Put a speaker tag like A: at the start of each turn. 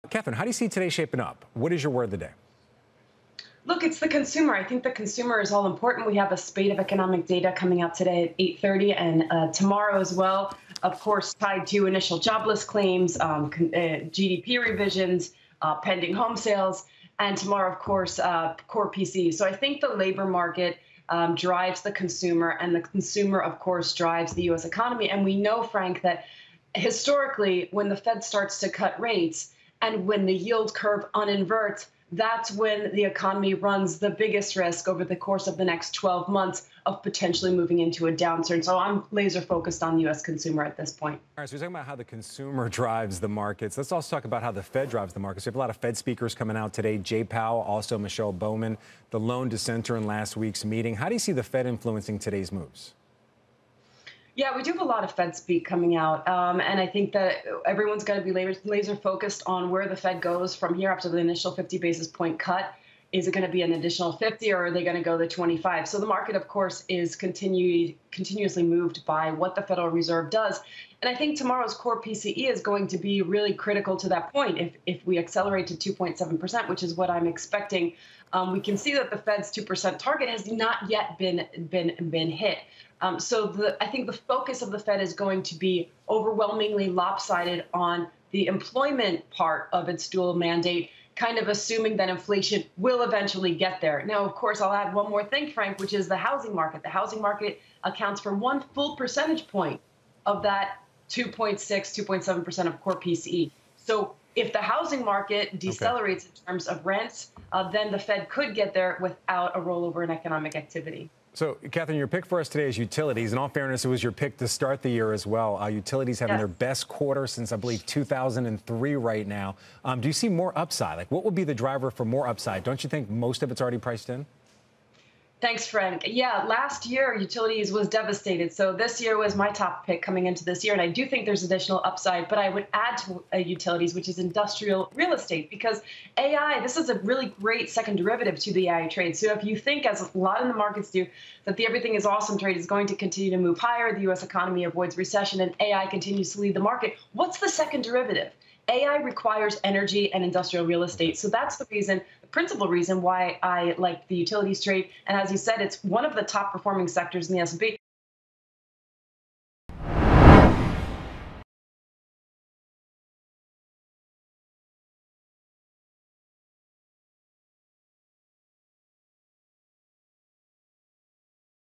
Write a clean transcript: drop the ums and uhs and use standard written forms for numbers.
A: Kathryn, how do you see today shaping up? What is your word of the day?
B: Look, it's the consumer. I think the consumer is all important. We have a spate of economic data coming out today at 8:30 and tomorrow as well. Of course, tied to initial jobless claims, GDP revisions, pending home sales, and tomorrow, of course, core PCE. So I think the labor market drives the consumer, and the consumer, of course, drives the U.S. economy. And we know, Frank, that historically, when the Fed starts to cut rates and when the yield curve uninverts, that's when the economy runs the biggest risk over the course of the next 12 months of potentially moving into a downturn. So I'm laser focused on the U.S. consumer at this point.
A: All right, so we're talking about how the consumer drives the markets. Let's also talk about how the Fed drives the markets. We have a lot of Fed speakers coming out today. Jay Powell, also Michelle Bowman, the lone dissenter in last week's meeting. How do you see the Fed influencing today's moves?
B: Yeah, we do have a lot of Fed speak coming out, and I think that everyone's going to be laser focused on where the Fed goes from here after the initial 50 basis point cut. Is it going to be an additional 50, or are they going to go to 25? So the market, of course, is continuously moved by what the Federal Reserve does. And I think tomorrow's core PCE is going to be really critical to that point. If we accelerate to 2.7%, which is what I'm expecting, we can see that the Fed's 2% target has not yet been hit. So I think the focus of the Fed is going to be overwhelmingly lopsided on the employment part of its dual mandate, kind of assuming that inflation will eventually get there. Now, of course, I'll add one more thing, Frank, which is the housing market. The housing market accounts for 1 full percentage point of that 2.7% of core PCE. So if the housing market decelerates in terms of rents, then the Fed could get there without a rollover in economic activity.
A: So, Kathryn, your pick for us today is utilities. In all fairness, it was your pick to start the year as well. Utilities having their best quarter since, I believe, 2003 right now. Do you see more upside? Like, what would be the driver for more upside? Don't you think most of it's already priced in?
B: Thanks, Frank. Yeah, last year, utilities was devastated. So this year was my top pick coming into this year. And I do think there's additional upside. But I would add to utilities, which is industrial real estate, because AI, this is a really great second derivative to the AI trade. So if you think, as a lot in the markets do, that the everything is awesome trade is going to continue to move higher, the U.S. economy avoids recession, and AI continues to lead the market, what's the second derivative? AI requires energy and industrial real estate. So that's the reason, the principal reason why I like the utilities trade. And as you said, it's one of the top performing sectors in the S&P.